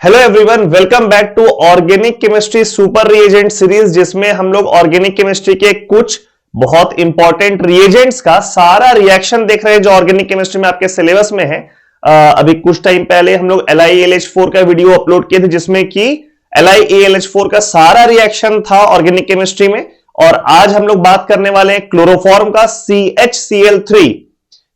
Hello everyone, welcome back to organic chemistry super reagent series, जिसमें हम लोग organic chemistry के कुछ बहुत इंपॉर्टेंट रिएजेंट्स का सारा रिएक्शन देख रहे हैं जो ऑर्गेनिक केमिस्ट्री में आपके सिलेबस में है। अभी कुछ टाइम पहले हम लोग LiAlH4 का वीडियो अपलोड किए थे जिसमें कि LiAlH4 का सारा रिएक्शन था ऑर्गेनिक केमिस्ट्री में। और आज हम लोग बात करने वाले हैं क्लोरोफॉर्म का CHCl3।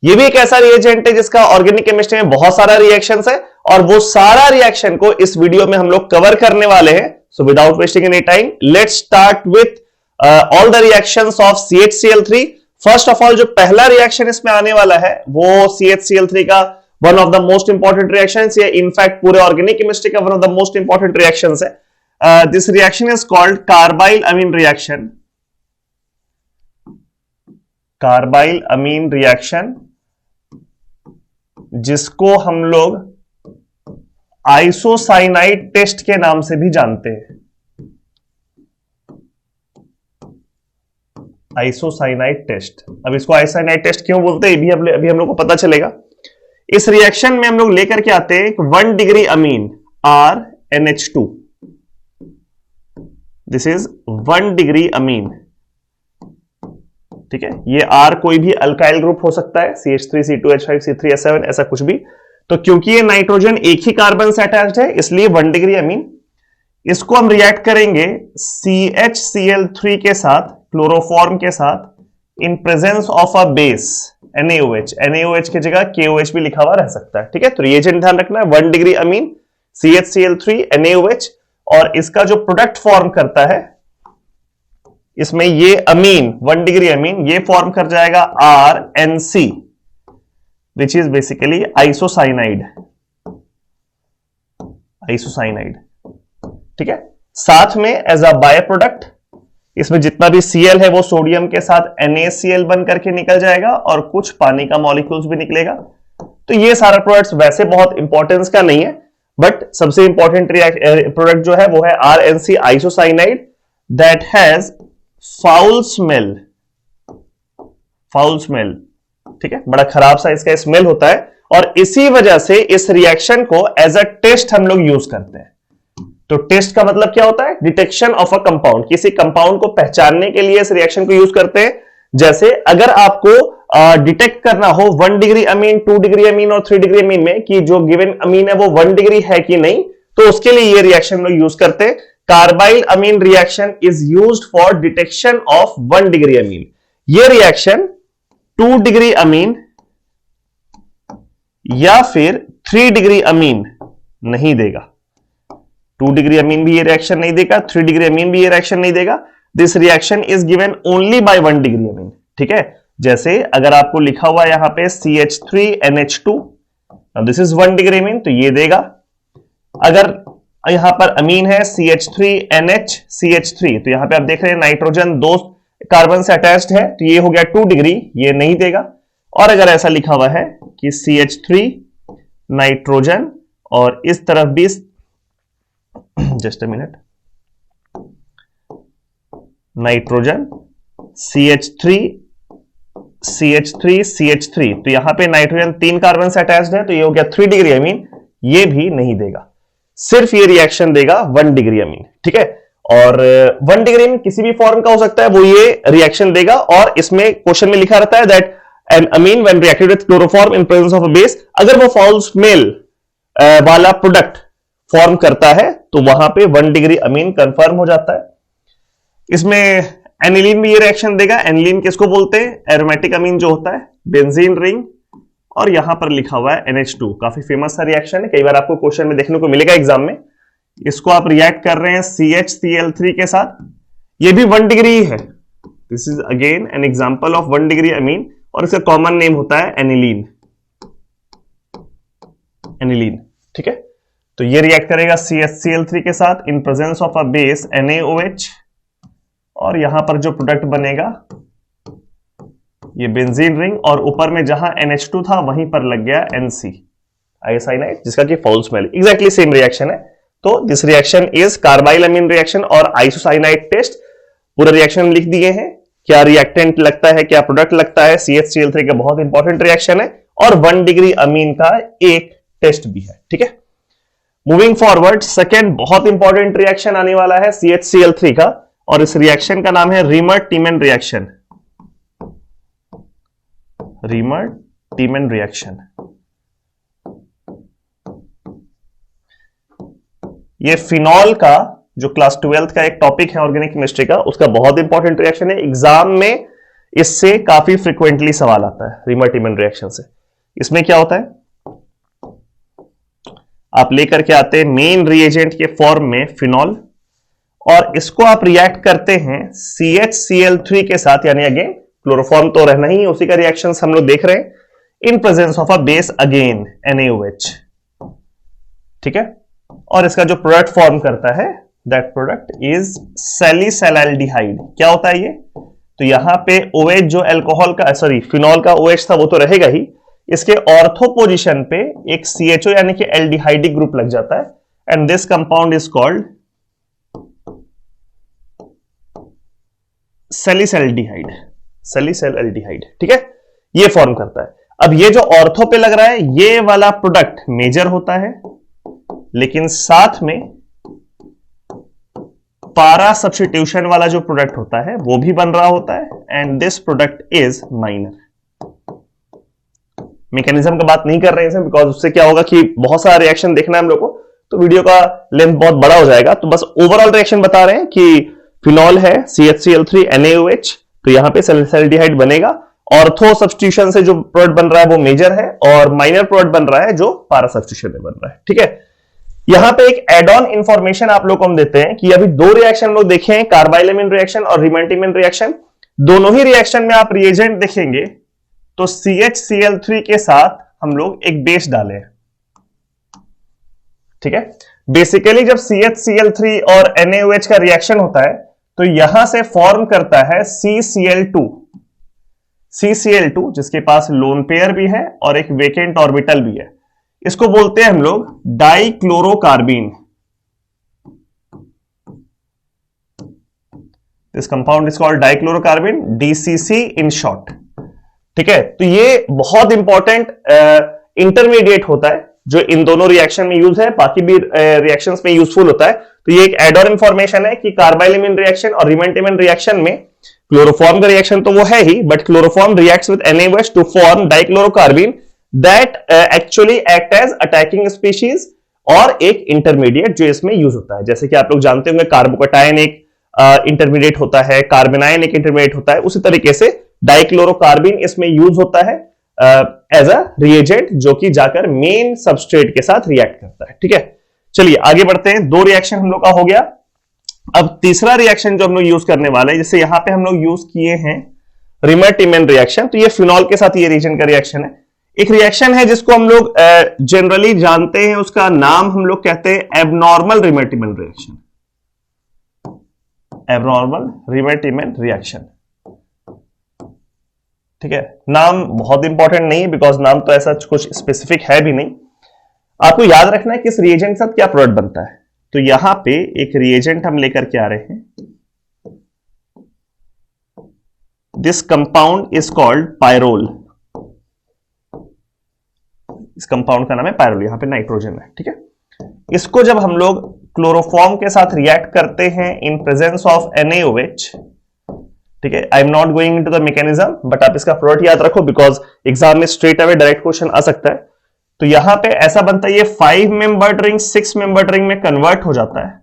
ये भी एक ऐसा रिएजेंट है जिसका ऑर्गेनिक केमिस्ट्री में बहुत सारा रिएक्शंस है और वो सारा रिएक्शन को इस वीडियो में हम लोग कवर करने वाले हैं। So without wasting any time, let's start with all the reactions of CHCl3। First of all, जो पहला रिएक्शन इसमें आने वाला है वो CHCl3 का one of the most important reactions है। इनफैक्ट पूरे ऑर्गेनिक केमिस्ट्री का one of the most important reactions है। This reaction is called carbylamine reaction. Carbylamine reaction, जिसको हम लोग आइसोसाइनाइड टेस्ट के नाम से भी जानते हैं। Isocyanide test. अब इसको आइसोसाइनाइड टेस्ट क्यों बोलते हैं अभी हम लोग को पता चलेगा। इस रिएक्शन में हम लोग लेकर के आते हैं 1 degree Amin RNH2। This is 1 degree अमीन, ठीक है। ये R कोई भी अल्काइल ग्रुप हो सकता है, CH3, C2H5, C3H7, ऐसा कुछ भी। तो क्योंकि ये नाइट्रोजन एक ही कार्बन से अटैच्ड है इसलिए 1 डिग्री अमीन। इसको हम रिएक्ट करेंगे CHCl3 के साथ, क्लोरोफॉर्म के साथ, इन presence of a base NaOH। NaOH की जगह KOH भी लिखा हुआ रह सकता है, ठीक है। तो रिएजेंट ध्यान रखना है, 1 डिग्री अमीन CHCl3 NaOH, और इसका जो प्रोडक्ट फॉर्म करता है इसमें ये अमीन 1 डिग्री अमीन ये फॉर्म कर जाएगा RNC, which is basically isocyanide. Isocyanide, ठीक है। साथ में एज अ बाय प्रोडक्ट इसमें जितना भी Cl है वो सोडियम के साथ NaCl बन करके निकल जाएगा और कुछ पानी का मॉलिक्यूल्स भी निकलेगा। तो ये सारा प्रोडक्ट्स वैसे बहुत इंपॉर्टेंस का नहीं है, बट सबसे इंपॉर्टेंट प्रोडक्ट जो है वो है RNC isocyanide that has foul smell. Foul smell, ठीक है, बड़ा खराब सा इसका स्मेल होता है और इसी वजह से इस रिएक्शन को एज अ टेस्ट हम लोग यूज करते हैं। तो टेस्ट का मतलब क्या होता है? Detection of a compound. किसी कंपाउंड को पहचानने के लिए इस रिएक्शन को यूज करते हैं। जैसे अगर आपको डिटेक्ट करना हो 1 डिग्री अमीन, 2 डिग्री अमीन और 3 डिग्री अमीन में कि जो गिवन अमीन है वो 1 डिग्री है कि नहीं, तो उसके लिए ये रिएक्शन हम लोग यूज करते हैं। Carbylamine reaction is used for detection of 1 degree amine. ये रिएक्शन 2 डिग्री अमीन या फिर 3 डिग्री अमीन नहीं देगा। 2 डिग्री अमीन भी ये रिएक्शन नहीं देगा, 3 डिग्री अमीन भी ये रिएक्शन नहीं देगा। This reaction is given only by 1 degree अमीन, ठीक है। जैसे अगर आपको लिखा हुआ यहां पे CH3NH2, दिस इज 1 डिग्री अमीन, तो ये देगा। अगर यहां पर अमीन है CH3NH CH3, तो यहां पे आप देख रहे हैं नाइट्रोजन 2 कार्बन से अटैच्ड है, तो ये हो गया 2 डिग्री, ये नहीं देगा। और अगर ऐसा लिखा हुआ है कि CH3 नाइट्रोजन और इस तरफ भी, just a minute, nitrogen CH3 CH3 तो यहां पे नाइट्रोजन 3 कार्बन से अटैच्ड है, तो ये हो गया 3 डिग्री अमीन, ये भी नहीं देगा। सिर्फ ये रिएक्शन देगा 1 डिग्री अमीन, ठीक है। और 1 डिग्री अमीन किसी भी फॉर्म का हो सकता है, वो ये रिएक्शन देगा। और इसमें क्वेश्चन में लिखा रहता है that an amine when reacted with chloroform in presence of a base, अगर वो फाउल स्मेल वाला प्रोडक्ट फॉर्म करता है तो वहां पे 1 डिग्री अमीन कंफर्म हो जाता है। इसमें एनिलीन भी ये रिएक्शन देगा। एनिलीन किसको बोलते हैं? एरोमेटिक अमीन जो होता है, बेंजीन रिंग, और यहां पर लिखा हुआ है NH2। काफी फेमस सा रिएक्शन है, कई बार आपको क्वेश्चन में देखने को मिलेगा एग्जाम में। इसको आप रिएक्ट कर रहे हैं CHCl3 के साथ, ये भी 1 डिग्री है। This is again an example of 1 degree अमीन, और इसका कॉमन नेम होता है एनिलीन। एनिलीन, ठीक है। तो ये रिएक्ट करेगा CHCl3 के साथ इन presence of a base NaOH, और यहां पर जो प्रोडक्ट बनेगा ये बेंजीन रिंग, और ऊपर में जहां NH2 था वहीं पर लग गया NC आइसोसाइनाइड, जिसका कि foul smell. Exactly same reaction है। तो this reaction is carbylamine reaction और आइसोसाइनाइड टेस्ट। पूरा रिएक्शन लिख दिए हैं, क्या रिएक्टेंट लगता है, क्या प्रोडक्ट लगता है। CHCl3 का बहुत इंपॉर्टेंट रिएक्शन है और 1 डिग्री अमीन का एक टेस्ट भी है, ठीक है। मूविंग फॉरवर्ड, सेकेंड बहुत इंपॉर्टेंट रिएक्शन आने वाला है CHCl3 का, और इस रिएक्शन का नाम है रीमर-टीमन रिएक्शन। रीमर-टीमन रिएक्शन, ये फिनॉल का जो क्लास 12th का एक टॉपिक है ऑर्गेनिक केमिस्ट्री का, उसका बहुत इंपॉर्टेंट रिएक्शन है। एग्जाम में इससे काफी फ्रीक्वेंटली सवाल आता है रीमर-टीमन रिएक्शन से। इसमें क्या होता है, आप लेकर के आते हैं मेन रिएजेंट के फॉर्म में फिनॉल, और इसको आप रिएक्ट करते हैं CHCl3 के साथ, यानी अगेन क्लोरोफॉर्म तो रहना ही, उसी का रिएक्शन हम लोग देख रहे हैं, इन presence of a base again NaOH। ठीक है, और इसका जो प्रोडक्ट फॉर्म करता है दैट प्रोडक्ट इज सैलिसैल्डिहाइड। क्या होता है ये, तो यहां पे OH जो अल्कोहल का फिनॉल का OH था वो तो रहेगा ही, इसके ऑर्थो पोजीशन पे एक CHO यानी कि एल्डिहाइडिक ग्रुप लग जाता है, and this compound is called salicylaldehyde. Salicylaldehyde, ठीक है, ये फॉर्म करता है। अब ये जो ऑर्थो पे लग रहा है, ये वाला प्रोडक्ट मेजर होता है, लेकिन साथ में पारा सब्स्टिट्यूशन वाला जो प्रोडक्ट होता है वो भी बन रहा होता है, and this product is minor. Mechanism का बात नहीं कर रहे हैं बिकॉज उससे क्या होगा कि बहुत सारा रिएक्शन देखना है हम लोग को, तो वीडियो का लेंथ बहुत बड़ा हो जाएगा। तो बस ओवरऑल रिएक्शन बता रहे हैं कि फिनॉल है CHCl3 NaOH, तो यहां पे सैलिसैल्डिहाइड बनेगा। ऑर्थो सब्स्टिट्यूशन से जो प्रोडक्ट बन रहा है वो मेजर है, और माइनर प्रोडक्ट बन रहा है जो पारा सब्स्टिट्यूशन में बन रहा है। ठीक है, यहां पे एक एड ऑन इंफॉर्मेशन आप लोग को हम देते हैं कि अभी दो रिएक्शन हम लोग देखे हैं, कार्बाइलेमिन रिएक्शन और रीमर-टीमन रिएक्शन। दोनों ही रिएक्शन में आप रिएजेंट देखेंगे तो CHCl3 के साथ हम लोग एक बेस डाले हैं। ठीक है, बेसिकली जब CHCl3 और NaOH का रिएक्शन होता है तो यहां से फॉर्म करता है CCl2। CCl2 जिसके पास लोन पेयर भी है और एक वेकेंट ऑर्बिटल भी है, इसको बोलते हैं हम लोग डाइक्लोरोकार्बीन। This compound is called डाइक्लोरोकार्बीन, DCC in short. ठीक है, तो ये बहुत इंपॉर्टेंट इंटरमीडिएट होता है जो इन दोनों रिएक्शन में यूज है, बाकी भी रिएक्शंस में यूजफुल होता है। तो ये एक एड ऑन इंफॉर्मेशन है कि कार्बाइलेमिन रिएक्शन और रीमर-टीमन रिएक्शन में क्लोरोफॉर्म का रिएक्शन तो वो है ही, but chloroform reacts with NaOH to form dichlorocarbene that actually act as attacking species, और एक इंटरमीडिएट जो इसमें यूज होता है। जैसे कि आप लोग जानते होंगे कार्बोकैटायन एक इंटरमीडिएट होता है, कार्बेनायन एक इंटरमीडिएट होता है, उसी तरीके से डाइक्लोरोकार्बीन इसमें यूज होता है एज अ रिएजेंट, जो कि जाकर मेन सबस्ट्रेट के साथ रिएक्ट करता है। ठीक है, चलिए आगे बढ़ते हैं। दो रिएक्शन हम लोग का हो गया। अब तीसरा रिएक्शन जो हम लोग यूज करने वाले हैं, जैसे यहां पे हम लोग यूज किए हैं रीमर-टीमन रिएक्शन, तो ये फिनॉल के साथ ये रिएजेंट का रिएक्शन है। एक रिएक्शन है जिसको हम लोग जनरली जानते हैं, उसका नाम हम लोग कहते हैं एबनॉर्मल रीमर-टीमन रिएक्शन। एबनॉर्मल रीमर-टीमन रिएक्शन, ठीक है, नाम बहुत इंपॉर्टेंट नहीं है बिकॉज नाम तो ऐसा कुछ स्पेसिफिक है भी नहीं। आपको याद रखना है किस रिएजेंट के साथ क्या प्रोडक्ट बनता है। तो यहां पे एक रिएजेंट हम लेकर के आ रहे हैं, this compound is called pyrrole. इस कंपाउंड का नाम है पायरोल, यहां पे नाइट्रोजन है। ठीक है, इसको जब हम लोग क्लोरोफॉर्म के साथ रिएक्ट करते हैं इन प्रेजेंस ऑफ NaOH, ठीक है, I am not going into the mechanism, but आप इसका प्रोडक्ट याद रखो बिकॉज एग्जाम में स्ट्रेट अवे डायरेक्ट क्वेश्चन आ सकता है। तो यहां पे ऐसा बनता है, ये 5 मेंबर्ड रिंग 6 मेंबर्ड रिंग में कन्वर्ट हो जाता है,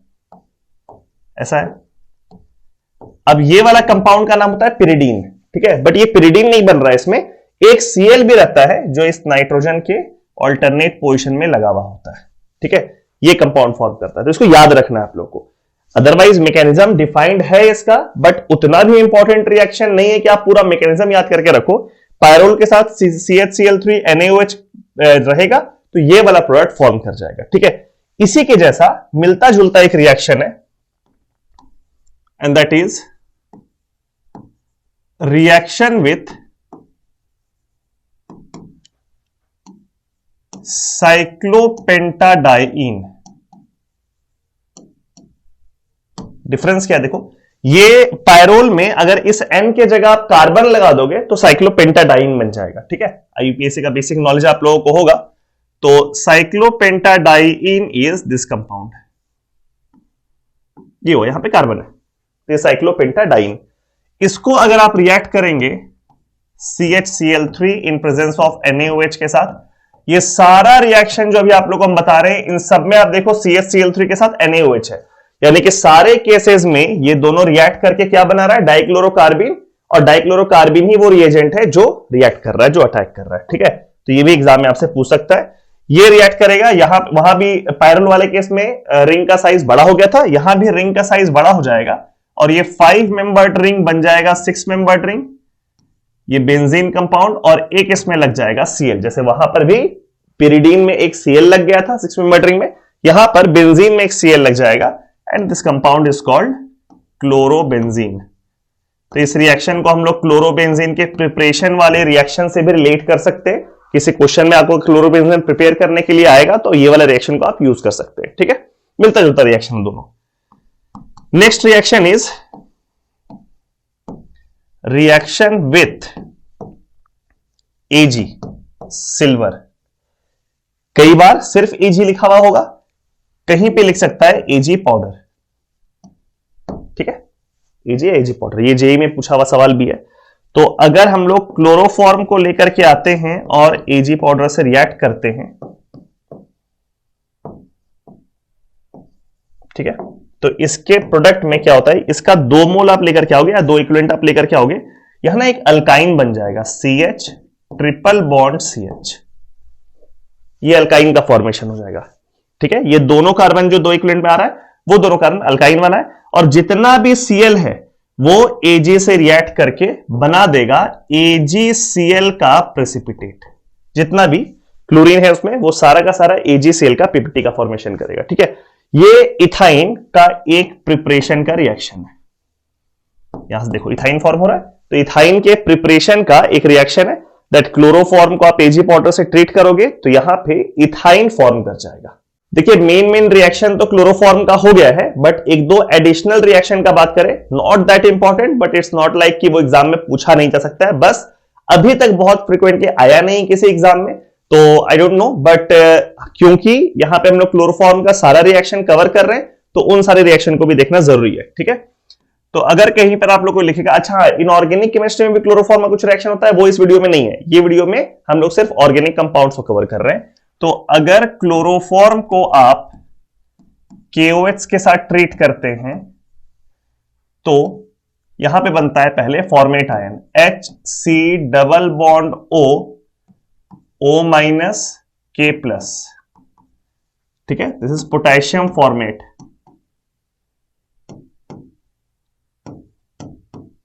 ऐसा है। अब ये वाला कंपाउंड का नाम होता है पिरिडीन। ठीक है, बट ये पिरिडीन नहीं बन रहा है, इसमें एक Cl भी रहता है जो इस नाइट्रोजन के ऑल्टरनेट पोजीशन में लगा हुआ होता है। ठीक है, ये कंपाउंड फॉर्म करता है, तो इसको याद रखना है आप लोग को। अदरवाइज मैकेनिज्म डिफाइंड है इसका, बट उतना भी इंपॉर्टेंट रिएक्शन नहीं है कि आप पूरा मैकेनिज्म याद करके रखो। पायरोल के साथ CHCl3 NaOH रहेगा तो ये वाला प्रोडक्ट फॉर्म कर जाएगा। ठीक है, इसी के जैसा मिलता जुलता एक रिएक्शन है, and that is reaction with cyclopentadiene. Difference क्या देखो, ये पायरोल में अगर इस N के जगह आप कार्बन लगा दोगे तो साइक्लोपेंटाडाइईन बन जाएगा। ठीक है, यूपीएससी का बेसिक नॉलेज आप लोगों को होगा। तो साइक्लोपेंटाडाइइन इज दिस कंपाउंड, ये हो यहां पे कार्बन है, ये साइक्लोपेंटाडाइइन। इसको अगर आप रिएक्ट करेंगे CHCl3 in presence of NaOH के साथ, ये सारा रिएक्शन जो अभी आप लोगों को हम बता रहे हैं, इन सब में आप देखो CHCl3 के साथ NaOH है, यानी कि सारे केसेस में ये दोनों रिएक्ट करके क्या बना रहा है, डाइक्लोरोकार्बिन, और डाइक्लोरोकार्बिन ही वो रिएजेंट है जो रिएक्ट कर रहा है, जो अटैक कर रहा है। ठीक है, तो ये भी एग्जाम में आपसे पूछ सकता है। ये रिएक्ट करेगा, यहां वहां भी पायरल वाले केस में रिंग का साइज बड़ा हो गया था, यहां भी रिंग का साइज बड़ा हो जाएगा और ये 5 मेंबर्ड रिंग बन जाएगा 6 मेंबर्ड रिंग, ये बेंजीन कंपाउंड, और एक इसमें लग जाएगा Cl। जैसे वहां पर भी पिरिडीन में एक Cl लग गया था 6 मेंबर्ड रिंग में, यहां पर बेंजीन में एक Cl लग जाएगा, and this compound is called chlorobenzene. तो इस रिएक्शन को हम लोग क्लोरोबेंजीन के प्रिपरेशन वाले रिएक्शन से भी रिलेट कर सकते हैं। किसी क्वेश्चन में आपको क्लोरोबेंजीन प्रिपेयर करने के लिए आएगा तो ये वाला रिएक्शन को आप यूज कर सकते हैं। ठीक है, मिलता जुलता रिएक्शन दोनों। Next reaction is reaction with Ag, silver. कई बार सिर्फ Ag लिखा हुआ होगा, कहीं पे लिख सकता है Ag पाउडर। ठीक है, Ag पाउडर, ये जेई में पूछा हुआ सवाल भी है। तो अगर हम लोग क्लोरोफॉर्म को लेकर के आते हैं और Ag पाउडर से रिएक्ट करते हैं, ठीक है, तो इसके प्रोडक्ट में क्या होता है, इसका 2 मोल आप लेकर के आओगे या 2 इक्विवेलेंट आप लेकर के आओगे, यहां ना एक अल्काइन बन जाएगा CH ट्रिपल बॉन्ड CH, ये अल्काइन का फॉर्मेशन हो जाएगा। ठीक है, ये दोनों कार्बन जो 2 इक्विवेलेंट में आ रहा है वो दोनों कार्बन अल्काइन बना है, और जितना भी Cl है वो Ag से रिएक्ट करके बना देगा AgCl का प्रेसिपिटेट। जितना भी क्लोरीन है उसमें वो सारा का सारा AgCl का पीपीटी का फॉर्मेशन करेगा। ठीक है, ये इथाइन का एक प्रिपरेशन का रिएक्शन है। यहां से देखो इथाइन फॉर्म हो रहा है, तो इथाइन के प्रिपरेशन का एक रिएक्शन है दैट क्लोरोफॉर्म को आप Ag पाउडर से ट्रीट करोगे तो यहां पे इथाइन फॉर्म कर जाएगा। देखिए मेन रिएक्शन तो क्लोरोफॉर्म का हो गया है, बट एक दो एडिशनल रिएक्शन का बात करें, not that important, but it's not like कि वो एग्जाम में पूछा नहीं जा सकता है, बस अभी तक बहुत फ्रिक्वेंटली आया नहीं किसी एग्जाम में, तो आई डोंट नो, बट क्योंकि यहां पे हम लोग क्लोरोफॉर्म का सारा रिएक्शन कवर कर रहे हैं तो उन सारे रिएक्शन को भी देखना जरूरी है। ठीक है, तो अगर कहीं पर आप लोग को लिखेगा अच्छा इनऑर्गेनिक केमिस्ट्री में भी क्लोरोफॉर्म में कुछ रिएक्शन होता है, वो इस वीडियो में नहीं है। ये वीडियो में हम लोग सिर्फ ऑर्गेनिक कंपाउंड्स को कवर कर रहे हैं। तो अगर क्लोरोफॉर्म को आप KOH के साथ ट्रीट करते हैं तो यहां पे बनता है पहले format ion HC double bond O minus K plus. ठीक है, this is potassium format,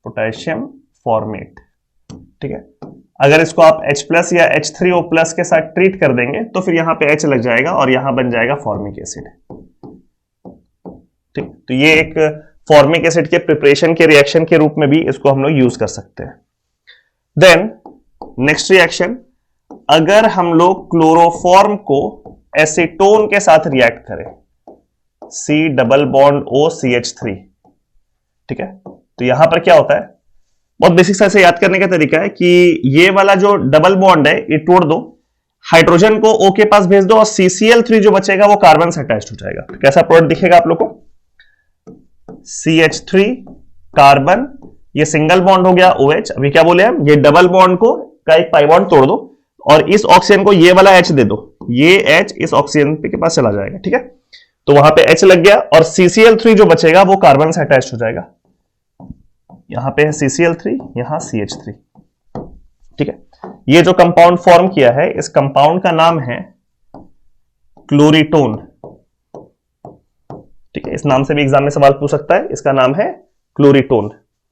potassium format. ठीक है, अगर इसको आप H प्लस या H3O प्लस के साथ ट्रीट कर देंगे तो फिर यहां पे H लग जाएगा और यहां बन जाएगा फॉर्मिक एसिड। ठीक, तो ये एक फॉर्मिक एसिड के प्रिपरेशन के रिएक्शन के रूप में भी इसको हम लोग यूज कर सकते हैं। देन नेक्स्ट रिएक्शन, अगर हम लोग क्लोरोफॉर्म को एसीटोन के साथ रिएक्ट करें C double bond O CH3। ठीक है, तो यहां पर क्या होता है, बहुत बेसिक से याद करने का तरीका है कि ये वाला जो डबल बॉन्ड है ये तोड़ दो, हाइड्रोजन को O के पास भेज दो और CCl3 जो बचेगा वो कार्बन से अटैच्ड हो जाएगा। तो कैसा प्रोडक्ट दिखेगा आप लोग को, CH3 कार्बन, ये सिंगल बॉन्ड हो गया OH। अभी क्या बोले हम, ये डबल बॉन्ड को का एक पाई बॉन्ड तोड़ दो और इस ऑक्सीजन को ये वाला H दे दो, ये H इस ऑक्सीजन के पास चला जाएगा। ठीक है, तो वहां पे H लग गया और CCl3 जो बचेगा वो कार्बन से अटैच्ड हो जाएगा। यहां पे है CCl3, यहां CH3। ठीक है, ये जो कंपाउंड फॉर्म किया है इस कंपाउंड का नाम है क्लोरीटोन। ठीक है, इस नाम से भी एग्जाम में सवाल पूछ सकता है, इसका नाम है क्लोरीटोन।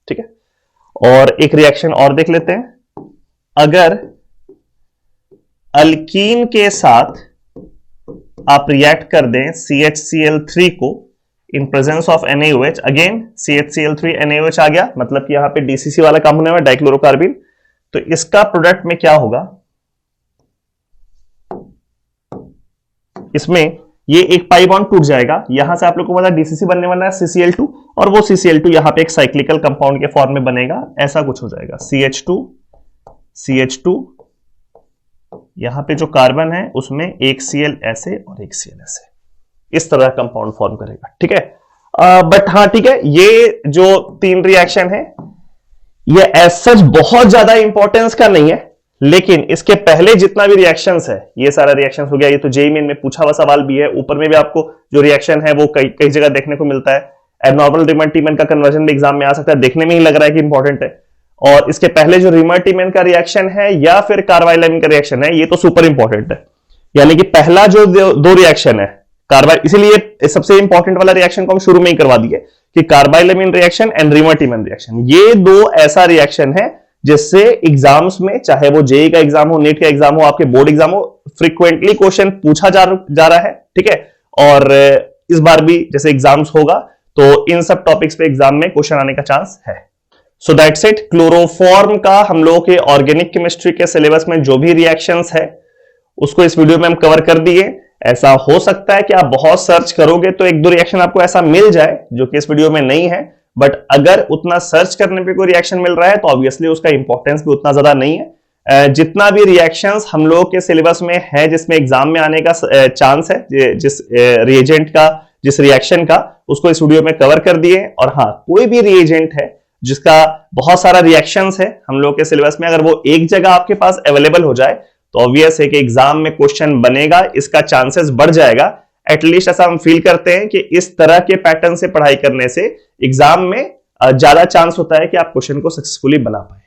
ठीक है, और एक रिएक्शन और देख लेते हैं, अगर अल्कीन के साथ आप रिएक्ट कर दें CHCl3 को इन presence of NaOH, again CHCl3 NaOH आ गया, मतलब कि यहां पे DCC वाला काम होने वाला डाइक्लोरोकार्बिन, तो इसका प्रोडक्ट में क्या होगा, इसमें ये एक पाई बॉन्ड टूट जाएगा, यहां से आप लोग को पता DCC बनने वाला है CCl2, और वो CCl2 यहां पे एक साइक्लिकल कंपाउंड के फॉर्म में बनेगा, ऐसा कुछ हो जाएगा CH2 यहां पे जो कार्बन है उसमें एक Cl ऐसे और एक Cl ऐसे, इस तरह कंपाउंड फॉर्म करेगा, ठीक है। बट हाँ ठीक है, ये जो 3 रिएक्शन है ये एज सच बहुत ज्यादा इंपॉर्टेंस का नहीं है, लेकिन इसके पहले जितना भी रिएक्शंस है, ये सारा रिएक्शंस हो गया, ये तो जेईई मेन में पूछा हुआ सवाल भी है, ऊपर में भी आपको जो रिएक्शन है वो कई जगह देखने को मिलता है। एबनॉर्मल रिमर-टीमन का कन्वर्जन भी एग्जाम में आ सकता है, देखने में ही लग रहा है कि इंपॉर्टेंट है। और इसके पहले जो रिमर-टीमन का रिएक्शन है या फिर कार्बाइलैमिन का रिएक्शन है, ये तो सुपर इंपॉर्टेंट है। यानी कि पहला जो दो रिएक्शन है कार्बाइल, इसीलिए सबसे इंपॉर्टेंट वाला रिएक्शन को हम शुरू में ही करवा दिए कि कार्बाइलैमिन रिएक्शन एंड रिमर-टीमन रिएक्शन, ये दो ऐसा रिएक्शन है जिससे एग्जाम्स में, चाहे वो जेईई का एग्जाम हो, नीट का एग्जाम हो, आपके बोर्ड एग्जाम हो, फ्रीक्वेंटली क्वेश्चन पूछा जा रहा है, ठीक है। और इस बार भी जैसे एग्जाम्स होगा तो इन सब टॉपिक्स पे एग्जाम में क्वेश्चन आने का चांस है। So that's it. क्लोरोफॉर्म का हम लोगों के ऑर्गेनिक केमिस्ट्री के सिलेबस में जो भी रिएक्शंस है उसको इस वीडियो में हम कवर कर दिए। ऐसा हो सकता है कि आप बहुत सर्च करोगे तो एक दो रिएक्शन आपको ऐसा मिल जाए जो कि इस वीडियो में नहीं है, बट अगर उतना सर्च करने पे कोई रिएक्शन मिल रहा है तो ऑब्वियसली उसका इंपॉर्टेंस भी उतना ज्यादा नहीं है। जितना भी रिएक्शंस हम लोगों के सिलेबस में है जिसमें एग्जाम में आने का चांस है, जिस रिएजेंट का, जिस रिएक्शन का, उसको इस वीडियो में कवर कर दिए। और हाँ, कोई भी रिएजेंट है जिसका बहुत सारा रिएक्शंस है हम लोग के सिलेबस में, अगर वो एक जगह आपके पास अवेलेबल हो जाए तो ऑब्वियस है कि एग्जाम में क्वेश्चन बनेगा, इसका चांसेस बढ़ जाएगा। एटलीस्ट ऐसा हम फील करते हैं कि इस तरह के पैटर्न से पढ़ाई करने से एग्जाम में ज्यादा चांस होता है कि आप क्वेश्चन को सक्सेसफुली बना पाए।